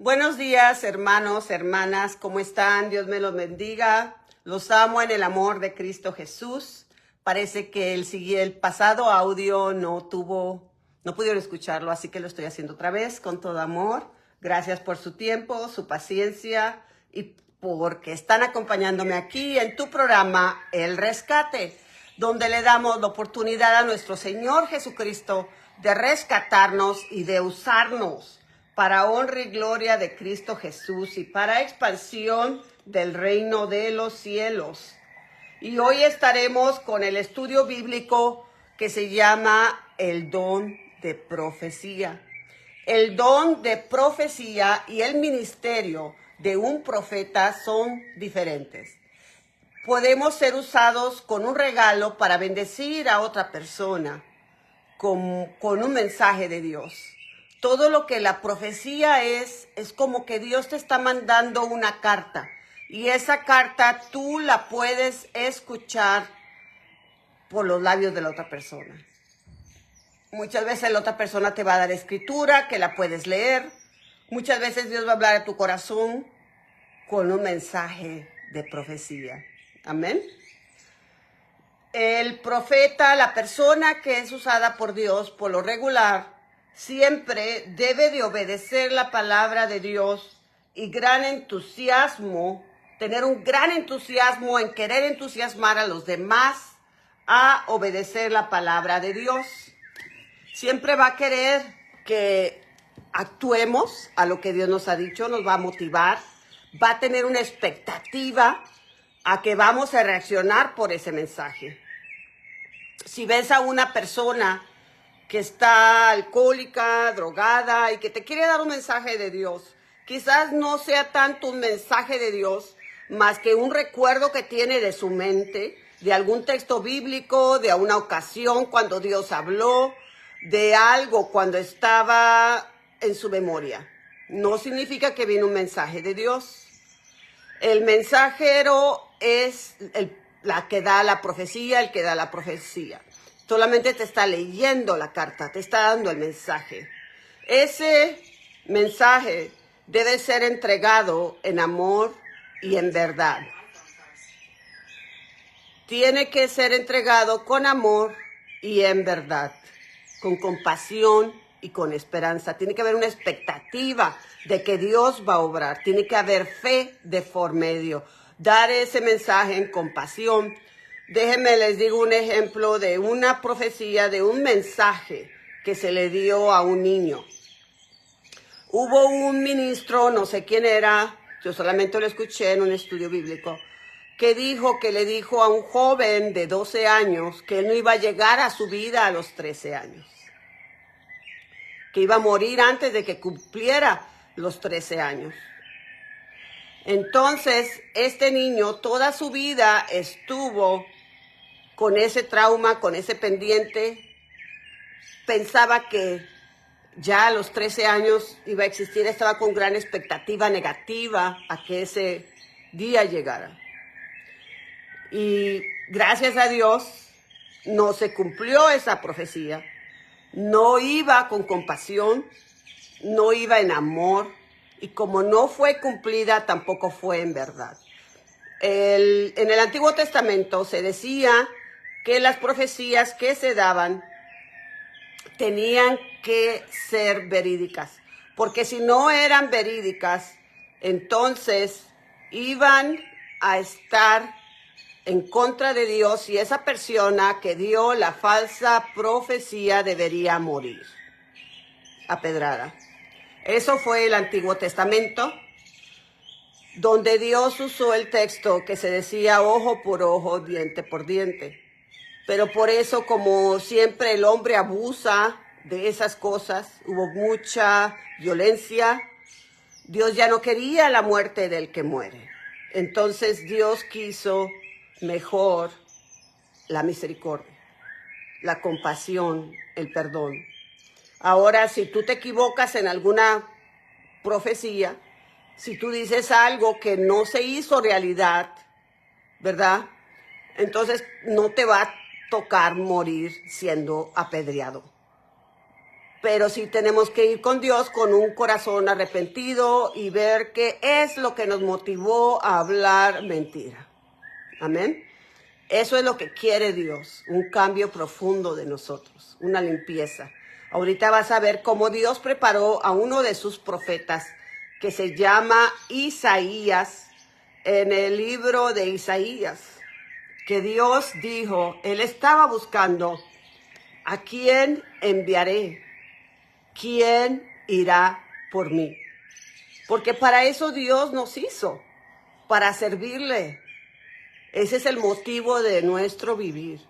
Buenos días, hermanos, hermanas, ¿cómo están? Dios me los bendiga. Los amo en el amor de Cristo Jesús. Parece que el pasado audio no pudieron escucharlo, así que lo estoy haciendo otra vez con todo amor. Gracias por su tiempo, su paciencia y porque están acompañándome aquí en tu programa El Rescate, donde le damos la oportunidad a nuestro Señor Jesucristo de rescatarnos y de usarnos para honra y gloria de Cristo Jesús y para expansión del reino de los cielos. Y hoy estaremos con el estudio bíblico que se llama el don de profecía. El don de profecía y el ministerio de un profeta son diferentes. Podemos ser usados con un regalo para bendecir a otra persona, con un mensaje de Dios. Todo lo que la profecía es como que Dios te está mandando una carta. Y esa carta tú la puedes escuchar por los labios de la otra persona. Muchas veces la otra persona te va a dar escritura que la puedes leer. Muchas veces Dios va a hablar a tu corazón con un mensaje de profecía. Amén. El profeta, la persona que es usada por Dios por lo regular, siempre debe de obedecer la palabra de Dios y tener un gran entusiasmo en querer entusiasmar a los demás a obedecer la palabra de Dios. Siempre va a querer que actuemos a lo que Dios nos ha dicho, nos va a motivar, va a tener una expectativa a que vamos a reaccionar por ese mensaje. Si ves a una persona que está alcohólica, drogada y que te quiere dar un mensaje de Dios, quizás no sea tanto un mensaje de Dios, más que un recuerdo que tiene de su mente, de algún texto bíblico, de una ocasión cuando Dios habló, de algo cuando estaba en su memoria. No significa que viene un mensaje de Dios. El mensajero es la que da la profecía, el que da la profecía. Solamente te está leyendo la carta, te está dando el mensaje. Ese mensaje debe ser entregado en amor y en verdad. Tiene que ser entregado con amor y en verdad, con compasión y con esperanza. Tiene que haber una expectativa de que Dios va a obrar. Tiene que haber fe de por medio. Dar ese mensaje en compasión. Déjenme les digo un ejemplo de una profecía, de un mensaje que se le dio a un niño. Hubo un ministro, no sé quién era, yo solamente lo escuché en un estudio bíblico, que le dijo a un joven de 12 años que él no iba a llegar a su vida a los 13 años. Que iba a morir antes de que cumpliera los 13 años. Entonces, este niño toda su vida estuvo con ese trauma, con ese pendiente. Pensaba que ya a los 13 años iba a existir, estaba con gran expectativa negativa a que ese día llegara. Y gracias a Dios no se cumplió esa profecía. No iba con compasión, no iba en amor, y como no fue cumplida, tampoco fue en verdad. En el Antiguo Testamento se decía que las profecías que se daban tenían que ser verídicas, porque si no eran verídicas, entonces iban a estar en contra de Dios y esa persona que dio la falsa profecía debería morir apedrada. Eso fue el Antiguo Testamento, donde Dios usó el texto que se decía ojo por ojo, diente por diente. Pero por eso, como siempre el hombre abusa de esas cosas, hubo mucha violencia, Dios ya no quería la muerte del que muere. Entonces Dios quiso mejor la misericordia, la compasión, el perdón. Ahora, si tú te equivocas en alguna profecía, si tú dices algo que no se hizo realidad, ¿verdad? Entonces no te va a tocar morir siendo apedreado. pero sí tenemos que ir con Dios con un corazón arrepentido y ver qué es lo que nos motivó a hablar mentira. Amén. Eso es lo que quiere Dios, un cambio profundo de nosotros, una limpieza. Ahorita vas a ver cómo Dios preparó a uno de sus profetas que se llama Isaías, en el libro de Isaías, que Dios dijo, Él estaba buscando a quién enviaré, quién irá por mí. Porque para eso Dios nos hizo, para servirle. Ese es el motivo de nuestro vivir,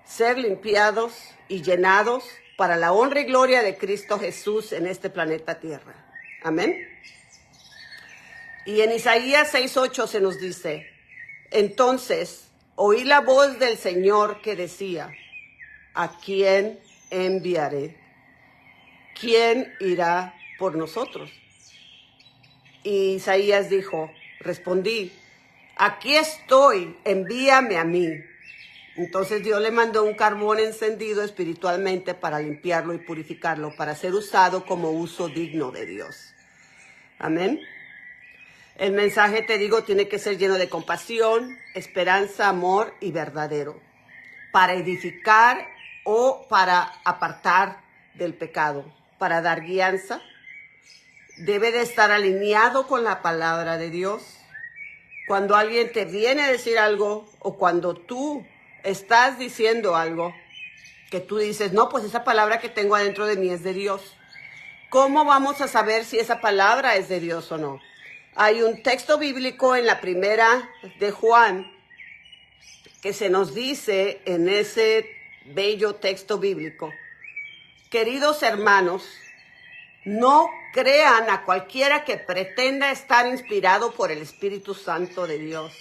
ser limpiados y llenados para la honra y gloria de Cristo Jesús en este planeta Tierra. Amén. Y en Isaías 6:8 se nos dice, entonces oí la voz del Señor que decía, ¿a quién enviaré? ¿Quién irá por nosotros? Y Isaías dijo, respondí, aquí estoy, envíame a mí. Entonces Dios le mandó un carbón encendido espiritualmente para limpiarlo y purificarlo, para ser usado como uso digno de Dios. Amén. El mensaje, te digo, tiene que ser lleno de compasión, esperanza, amor y verdadero, para edificar o para apartar del pecado, para dar guianza. Debe de estar alineado con la palabra de Dios. Cuando alguien te viene a decir algo o cuando tú estás diciendo algo que tú dices, no, pues esa palabra que tengo adentro de mí es de Dios. ¿Cómo vamos a saber si esa palabra es de Dios o no? Hay un texto bíblico en la primera de Juan que se nos dice en ese bello texto bíblico, queridos hermanos, no crean a cualquiera que pretenda estar inspirado por el Espíritu Santo de Dios,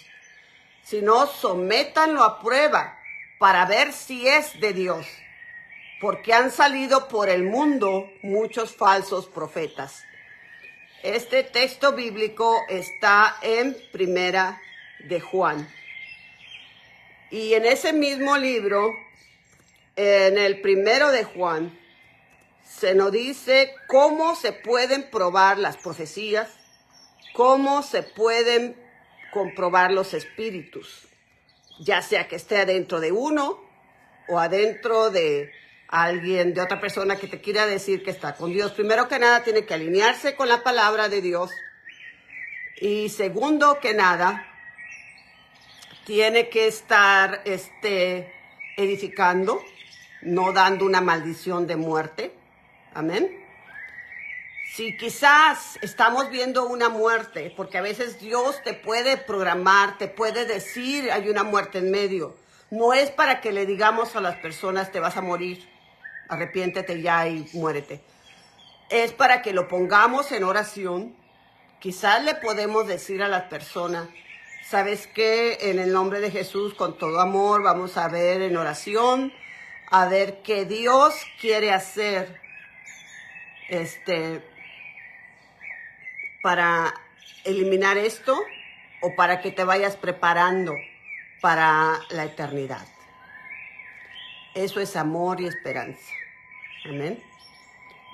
sino sométanlo a prueba para ver si es de Dios, porque han salido por el mundo muchos falsos profetas. Este texto bíblico está en Primera de Juan. Y en ese mismo libro, en el Primero de Juan, se nos dice cómo se pueden probar las profecías, cómo se pueden comprobar los espíritus, ya sea que esté adentro de uno o adentro de alguien, de otra persona que te quiera decir que está con Dios. Primero que nada, tiene que alinearse con la palabra de Dios. Y segundo que nada, tiene que estar edificando, no dando una maldición de muerte. Amén. Si quizás estamos viendo una muerte, porque a veces Dios te puede programar, te puede decir hay una muerte en medio. No es para que le digamos a las personas te vas a morir, arrepiéntete ya y muérete. Es para que lo pongamos en oración. Quizás le podemos decir a las personas, ¿sabes qué? En el nombre de Jesús, con todo amor, vamos a ver en oración, a ver qué Dios quiere hacer para eliminar esto o para que te vayas preparando para la eternidad. Eso es amor y esperanza. Amén.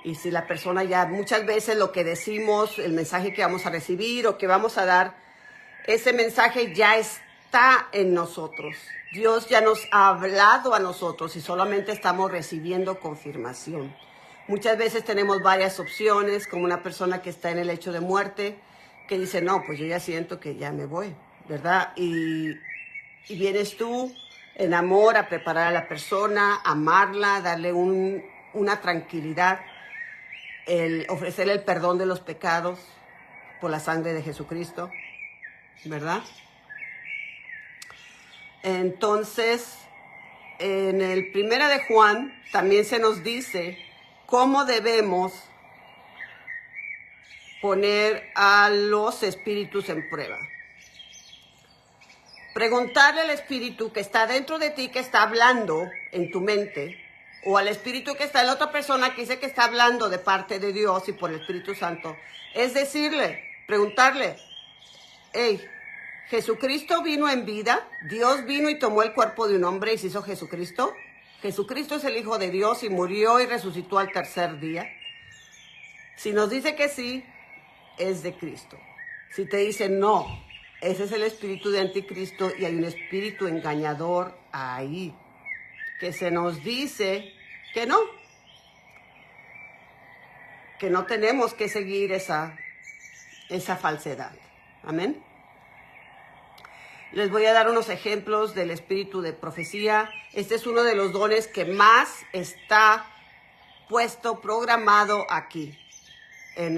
Y si la persona ya muchas veces lo que decimos, el mensaje que vamos a recibir o que vamos a dar, ese mensaje ya está en nosotros. Dios ya nos ha hablado a nosotros y solamente estamos recibiendo confirmación. Muchas veces tenemos varias opciones, como una persona que está en el lecho de muerte, que dice, no, pues yo ya siento que ya me voy, ¿verdad? Y vienes tú en amor a preparar a la persona, amarla, darle una tranquilidad, ofrecerle el perdón de los pecados por la sangre de Jesucristo, ¿verdad? Entonces, en el Primera de Juan también se nos dice cómo debemos poner a los espíritus en prueba. Preguntarle al espíritu que está dentro de ti, que está hablando en tu mente, o al espíritu que está en la otra persona que dice que está hablando de parte de Dios y por el Espíritu Santo, es decirle, preguntarle, hey, ¿Jesucristo vino en vida? ¿Dios vino y tomó el cuerpo de un hombre y se hizo Jesucristo? Jesucristo es el Hijo de Dios y murió y resucitó al tercer día. Si nos dice que sí, es de Cristo. Si te dice no, ese es el espíritu de anticristo y hay un espíritu engañador ahí, que se nos dice que no tenemos que seguir esa falsedad. Amén. Les voy a dar unos ejemplos del espíritu de profecía. Este es uno de los dones que más está puesto, programado aquí, en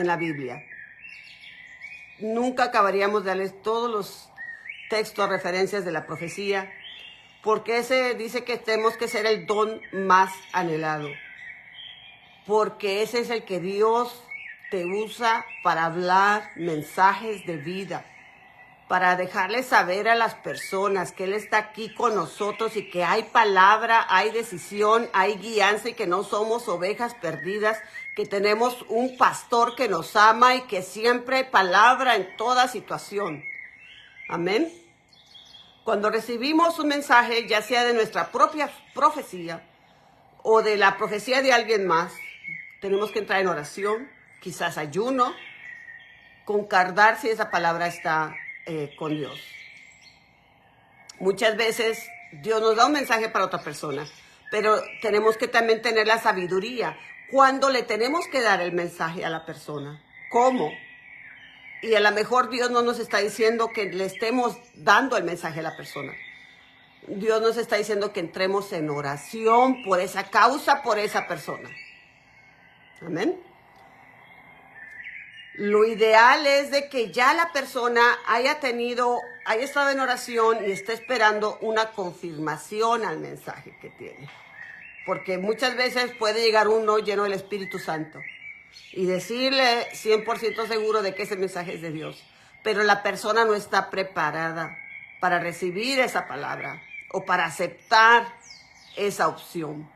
la Biblia. Nunca acabaríamos de darles todos los textos, referencias de la profecía, porque ese dice que tenemos que ser el don más anhelado, porque ese es el que Dios te usa para hablar mensajes de vida, para dejarles saber a las personas que Él está aquí con nosotros y que hay palabra, hay decisión, hay guianza y que no somos ovejas perdidas, que tenemos un pastor que nos ama y que siempre hay palabra en toda situación. Amén. Cuando recibimos un mensaje, ya sea de nuestra propia profecía o de la profecía de alguien más, tenemos que entrar en oración, quizás ayuno, concordar si esa palabra está con Dios. Muchas veces Dios nos da un mensaje para otra persona, pero tenemos que también tener la sabiduría. Cuando le tenemos que dar el mensaje a la persona, ¿cómo? Y a lo mejor Dios no nos está diciendo que le estemos dando el mensaje a la persona. Dios nos está diciendo que entremos en oración por esa causa, por esa persona. Amén. Lo ideal es de que ya la persona haya estado en oración y esté esperando una confirmación al mensaje que tiene. Porque muchas veces puede llegar uno lleno del Espíritu Santo y decirle 100% seguro de que ese mensaje es de Dios, pero la persona no está preparada para recibir esa palabra o para aceptar esa opción.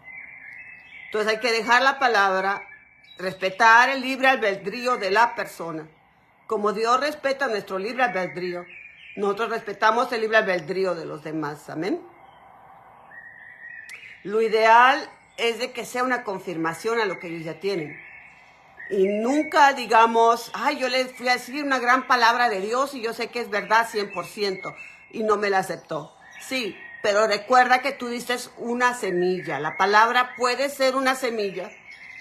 Entonces hay que dejar la palabra, respetar el libre albedrío de la persona. Como Dios respeta nuestro libre albedrío, nosotros respetamos el libre albedrío de los demás. Amén. Lo ideal es de que sea una confirmación a lo que ellos ya tienen. Y nunca digamos, yo les fui a decir una gran palabra de Dios y yo sé que es verdad 100% y no me la aceptó. Sí, pero recuerda que tú diste una semilla. La palabra puede ser una semilla.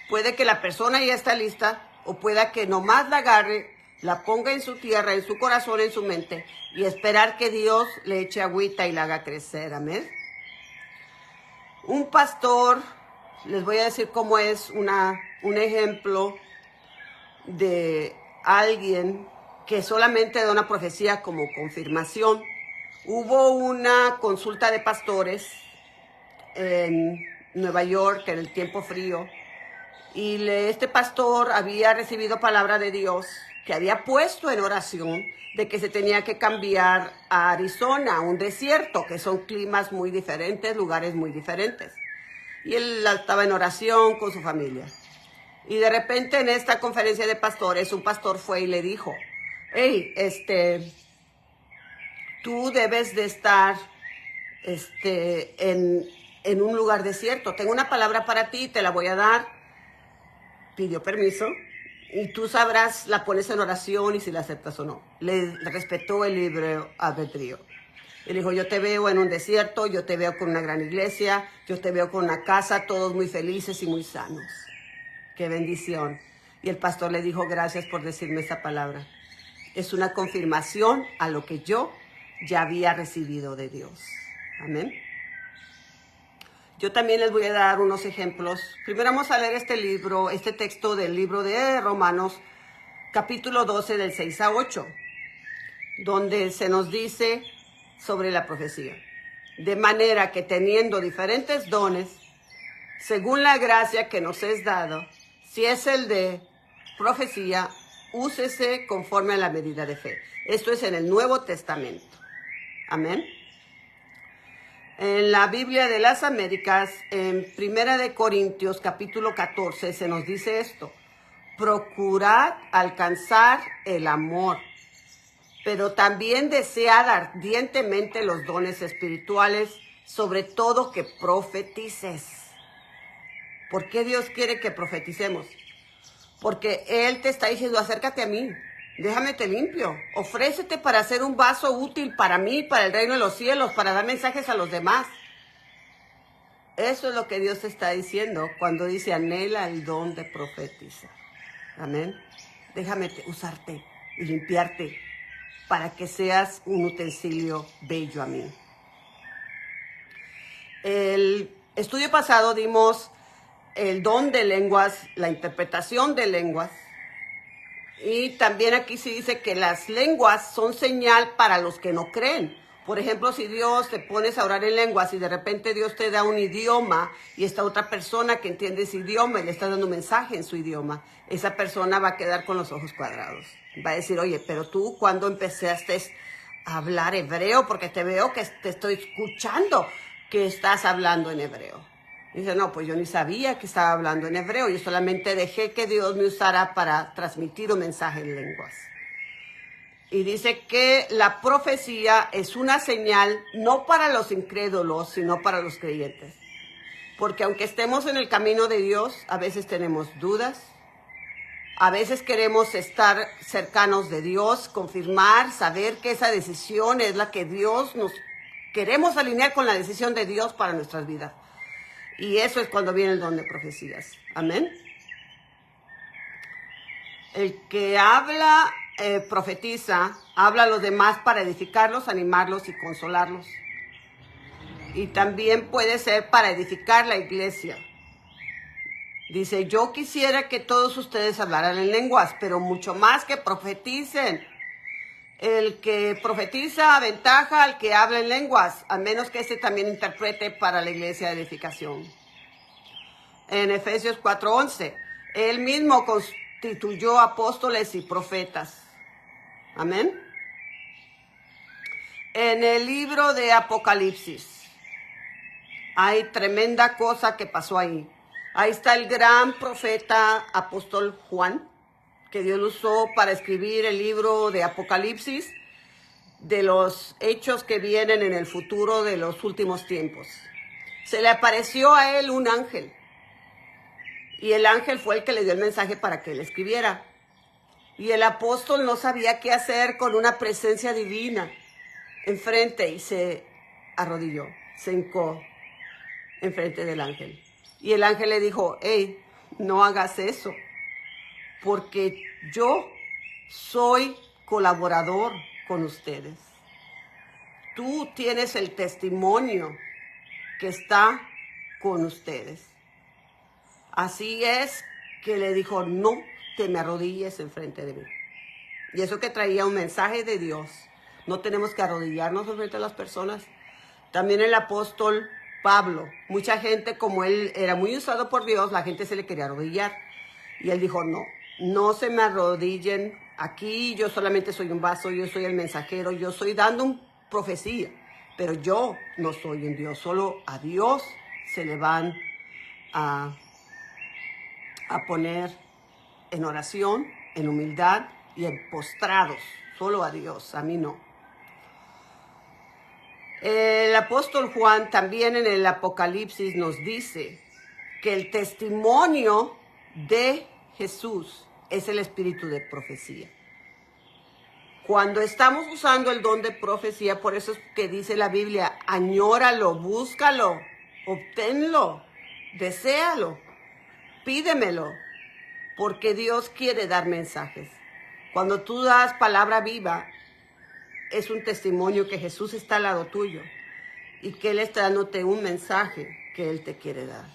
Puede que la persona ya está lista o pueda que nomás la agarre, la ponga en su tierra, en su corazón, en su mente y esperar que Dios le eche agüita y la haga crecer. Amén. Un pastor, les voy a decir cómo es un ejemplo de alguien que solamente da una profecía como confirmación. Hubo una consulta de pastores en Nueva York en el tiempo frío y este pastor había recibido palabra de Dios que había puesto en oración de que se tenía que cambiar a Arizona, un desierto, que son climas muy diferentes, lugares muy diferentes. Y él estaba en oración con su familia. Y de repente en esta conferencia de pastores, un pastor fue y le dijo, hey, tú debes de estar en un lugar desierto. Tengo una palabra para ti, te la voy a dar. Pidió permiso y tú sabrás, la pones en oración y si la aceptas o no. Le respetó el libre albedrío. Él dijo, yo te veo en un desierto, yo te veo con una gran iglesia, yo te veo con una casa, todos muy felices y muy sanos. ¡Qué bendición! Y el pastor le dijo, gracias por decirme esa palabra. Es una confirmación a lo que yo ya había recibido de Dios. Amén. Yo también les voy a dar unos ejemplos. Primero vamos a leer este texto del libro de Romanos, capítulo 12, del 6 a 8, donde se nos dice sobre la profecía. De manera que teniendo diferentes dones, según la gracia que nos es dado, si es el de profecía, úsese conforme a la medida de fe. Esto es en el Nuevo Testamento. Amén. En la Biblia de las Américas, en 1 Corintios capítulo 14, se nos dice esto. Procurad alcanzar el amor, pero también desead ardientemente los dones espirituales, sobre todo que profetices. ¿Por qué Dios quiere que profeticemos? Porque Él te está diciendo, acércate a mí, déjame te limpio, ofrécete para ser un vaso útil para mí, para el reino de los cielos, para dar mensajes a los demás. Eso es lo que Dios te está diciendo cuando dice, anhela el don de profetizar. Amén. Déjame usarte y limpiarte para que seas un utensilio bello a mí. El estudio pasado dimos el don de lenguas, la interpretación de lenguas. Y también aquí se dice que las lenguas son señal para los que no creen. Por ejemplo, si Dios te pones a orar en lenguas y de repente Dios te da un idioma y esta otra persona que entiende ese idioma y le está dando un mensaje en su idioma, esa persona va a quedar con los ojos cuadrados. Va a decir, oye, pero tú ¿cuándo empezaste a hablar hebreo? Porque te veo que te estoy escuchando que estás hablando en hebreo. Dice, no, pues yo ni sabía que estaba hablando en hebreo. Yo solamente dejé que Dios me usara para transmitir un mensaje en lenguas. Y dice que la profecía es una señal no para los incrédulos, sino para los creyentes. Porque aunque estemos en el camino de Dios, a veces tenemos dudas. A veces queremos estar cercanos de Dios, confirmar, saber que esa decisión es la que Dios nos... Queremos alinear con la decisión de Dios para nuestras vidas. Y eso es cuando viene el don de profecías. Amén. El que habla, profetiza, habla a los demás para edificarlos, animarlos y consolarlos. Y también puede ser para edificar la iglesia. Dice, yo quisiera que todos ustedes hablaran en lenguas, pero mucho más que profeticen. El que profetiza aventaja al que habla en lenguas, a menos que este también interprete para la iglesia de edificación. En Efesios 4:11, Él mismo constituyó apóstoles y profetas. Amén. En el libro de Apocalipsis hay tremenda cosa que pasó ahí. Ahí está el gran profeta apóstol Juan, que Dios lo usó para escribir el libro de Apocalipsis, de los hechos que vienen en el futuro de los últimos tiempos. Se le apareció a él un ángel. Y el ángel fue el que le dio el mensaje para que él escribiera. Y el apóstol no sabía qué hacer con una presencia divina enfrente y se arrodilló, se hincó enfrente del ángel. Y el ángel le dijo, hey, no hagas eso, porque yo soy colaborador con ustedes. Tú tienes el testimonio que está con ustedes. Así es que le dijo, no te me arrodilles enfrente de mí. Y eso que traía un mensaje de Dios. No tenemos que arrodillarnos enfrente de las personas. También el apóstol Pablo, mucha gente, como él era muy usado por Dios, la gente se le quería arrodillar. Y él dijo, no, no se me arrodillen aquí, yo solamente soy un vaso, yo soy el mensajero, yo estoy dando una profecía, pero yo no soy un Dios, solo a Dios se le van a poner en oración, en humildad y en postrados, solo a Dios, a mí no. El apóstol Juan también en el Apocalipsis nos dice que el testimonio de Jesús es el espíritu de profecía. Cuando estamos usando el don de profecía, por eso es que dice la Biblia, añóralo, búscalo, obténlo, deséalo, pídemelo, porque Dios quiere dar mensajes. Cuando tú das palabra viva, es un testimonio que Jesús está al lado tuyo y que Él está dándote un mensaje que Él te quiere dar.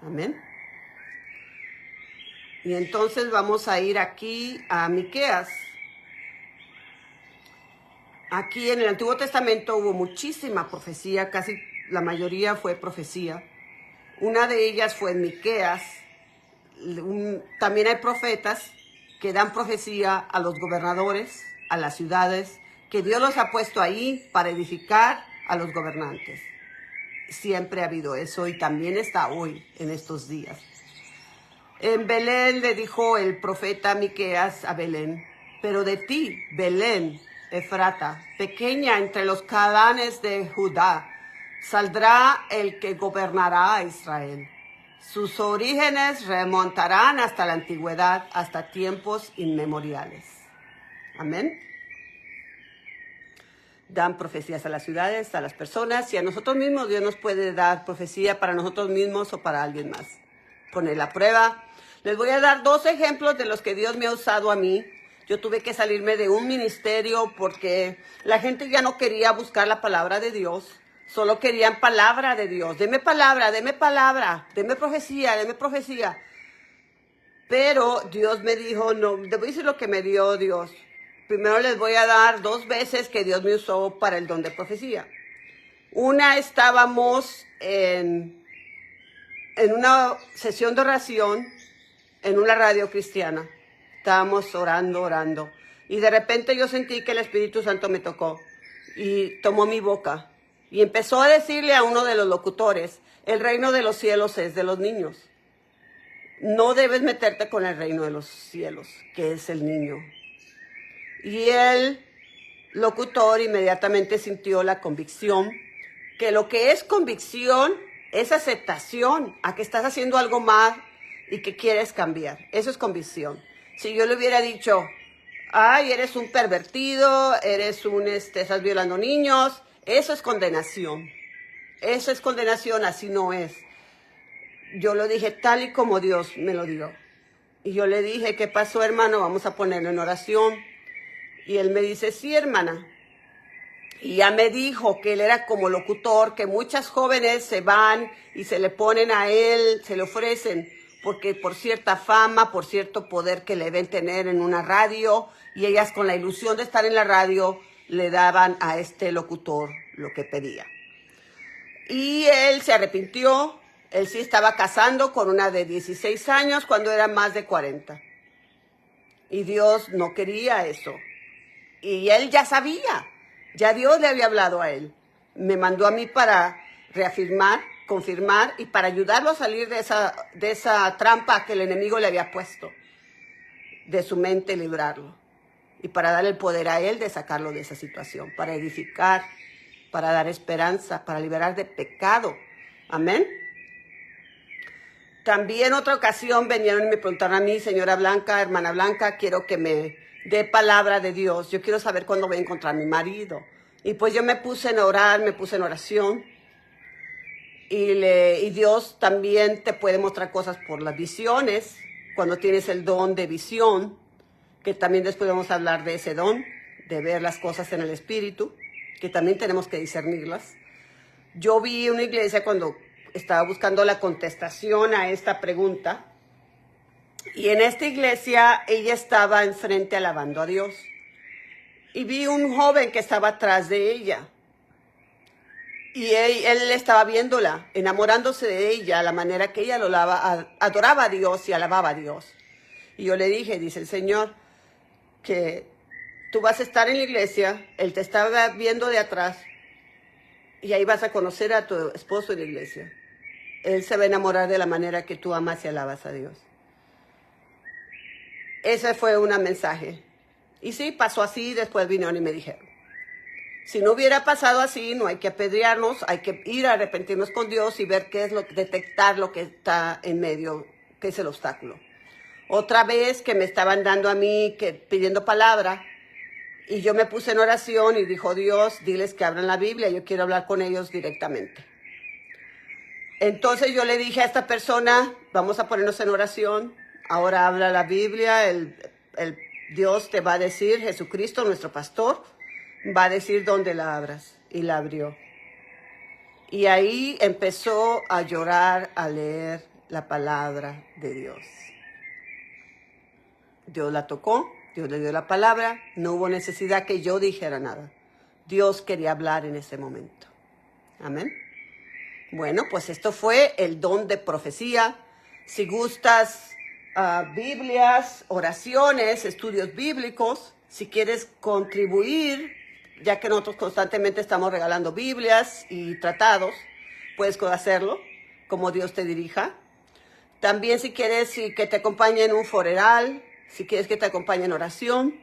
Amén. Y entonces vamos a ir aquí a Miqueas. Aquí en el Antiguo Testamento hubo muchísima profecía, casi la mayoría fue profecía. Una de ellas fue en Miqueas. También hay profetas que dan profecía a los gobernadores, a las ciudades, que Dios los ha puesto ahí para edificar a los gobernantes. Siempre ha habido eso y también está hoy en estos días. En Belén le dijo el profeta Miqueas a Belén, pero de ti, Belén, Efrata, pequeña entre los Cadanes de Judá, saldrá el que gobernará a Israel. Sus orígenes remontarán hasta la antigüedad, hasta tiempos inmemoriales. Amén. Dan profecías a las ciudades, a las personas, y a nosotros mismos Dios nos puede dar profecía para nosotros mismos o para alguien más. Poner la prueba. Les voy a dar 2 ejemplos de los que Dios me ha usado a mí. Yo tuve que salirme de un ministerio porque la gente ya no quería buscar la palabra de Dios. Solo querían palabra de Dios. Deme palabra, deme profecía, deme profecía. Pero Dios me dijo, no, te voy a decir lo que me dio Dios. Primero les voy a dar 2 veces que Dios me usó para el don de profecía. Una, estábamos en una sesión de oración en una radio cristiana. Estábamos orando. Y de repente yo sentí que el Espíritu Santo me tocó y tomó mi boca. Y empezó a decirle a uno de los locutores, el reino de los cielos es de los niños. No debes meterte con el reino de los cielos, que es el niño. Y el locutor inmediatamente sintió la convicción, que lo que es convicción es aceptación a que estás haciendo algo mal y que quieres cambiar. Eso es convicción. Si yo le hubiera dicho, ay, eres un pervertido, estás violando niños, eso es condenación. Eso es condenación, así no es. Yo lo dije tal y como Dios me lo dio. Y yo le dije, ¿qué pasó, hermano? Vamos a ponerlo en oración. Y él me dice, sí, hermana. Y ya me dijo que él era como locutor, que muchas jóvenes se van y se le ponen a él, se le ofrecen, porque por cierta fama, por cierto poder que le deben tener en una radio, y ellas con la ilusión de estar en la radio, le daban a este locutor lo que pedía. Y él se arrepintió, él sí estaba casando con una de 16 años cuando era más de 40. Y Dios no quería eso. Y él ya sabía, ya Dios le había hablado a él. Me mandó a mí para reafirmar, confirmar y para ayudarlo a salir de esa trampa que el enemigo le había puesto, de su mente, librarlo. Y para darle el poder a él de sacarlo de esa situación, para edificar, para dar esperanza, para liberar de pecado. Amén. También otra ocasión vinieron y me preguntaron a mí, señora Blanca, hermana Blanca, quiero que me dé palabra de Dios. Yo quiero saber cuándo voy a encontrar a mi marido. Y pues yo me puse en orar, me puse en oración. Y Dios también te puede mostrar cosas por las visiones, cuando tienes el don de visión, que también después vamos a hablar de ese don, de ver las cosas en el espíritu, que también tenemos que discernirlas. Yo vi una iglesia cuando estaba buscando la contestación a esta pregunta, y en esta iglesia ella estaba enfrente alabando a Dios, y vi un joven que estaba atrás de ella, y él estaba viéndola, enamorándose de ella, la manera que ella adoraba a Dios y alababa a Dios. Y yo le dije, dice el Señor, que tú vas a estar en la iglesia, él te estaba viendo de atrás, y ahí vas a conocer a tu esposo en la iglesia. Él se va a enamorar de la manera que tú amas y alabas a Dios. Ese fue un mensaje. Y sí, pasó así, después vinieron y me dijeron. Si no hubiera pasado así, no hay que apedrearnos, hay que ir a arrepentirnos con Dios y ver qué es detectar lo que está en medio, qué es el obstáculo. Otra vez que me estaban dando a mí, pidiendo palabra, y yo me puse en oración y dijo, Dios, diles que abran la Biblia, yo quiero hablar con ellos directamente. Entonces yo le dije a esta persona, vamos a ponernos en oración, ahora habla la Biblia, el Dios te va a decir, Jesucristo, nuestro pastor, va a decir dónde la abras. Y la abrió. Y ahí empezó a llorar, a leer la palabra de Dios. Dios la tocó, Dios le dio la palabra, no hubo necesidad que yo dijera nada. Dios quería hablar en ese momento. Amén. Bueno, pues esto fue el don de profecía. Si gustas Biblias, oraciones, estudios bíblicos, si quieres contribuir, ya que nosotros constantemente estamos regalando Biblias y tratados, puedes hacerlo como Dios te dirija. También si quieres que te acompañe en un funeral, si quieres que te acompañe en oración,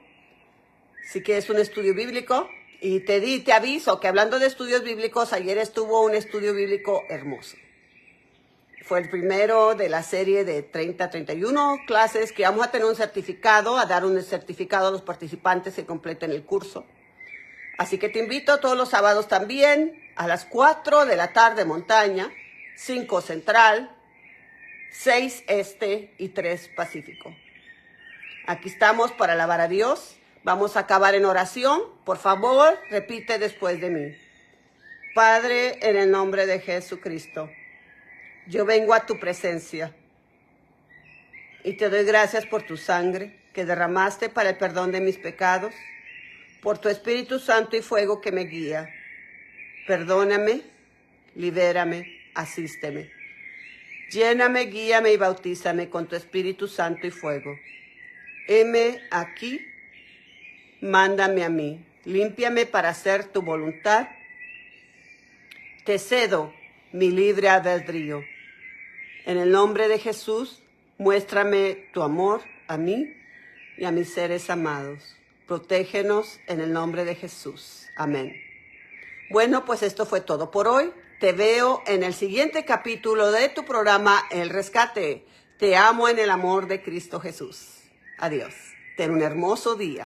si quieres un estudio bíblico, Y te aviso que hablando de estudios bíblicos, ayer estuvo un estudio bíblico hermoso. Fue el primero de la serie de 31 clases que vamos a tener un certificado, a dar un certificado a los participantes que completen el curso. Así que te invito todos los sábados también a las 4 de la tarde montaña, 5 central, 6 este y 3 pacífico. Aquí estamos para alabar a Dios. Vamos a acabar en oración. Por favor, repite después de mí. Padre, en el nombre de Jesucristo, yo vengo a tu presencia y te doy gracias por tu sangre que derramaste para el perdón de mis pecados, por tu Espíritu Santo y fuego que me guía. Perdóname, libérame, asísteme. Lléname, guíame y bautízame con tu Espíritu Santo y fuego. Heme aquí. Mándame a mí, límpiame para hacer tu voluntad. Te cedo mi libre albedrío. En el nombre de Jesús, muéstrame tu amor a mí y a mis seres amados. Protégenos en el nombre de Jesús. Amén. Bueno, pues esto fue todo por hoy. Te veo en el siguiente capítulo de tu programa El Rescate. Te amo en el amor de Cristo Jesús. Adiós. Ten un hermoso día.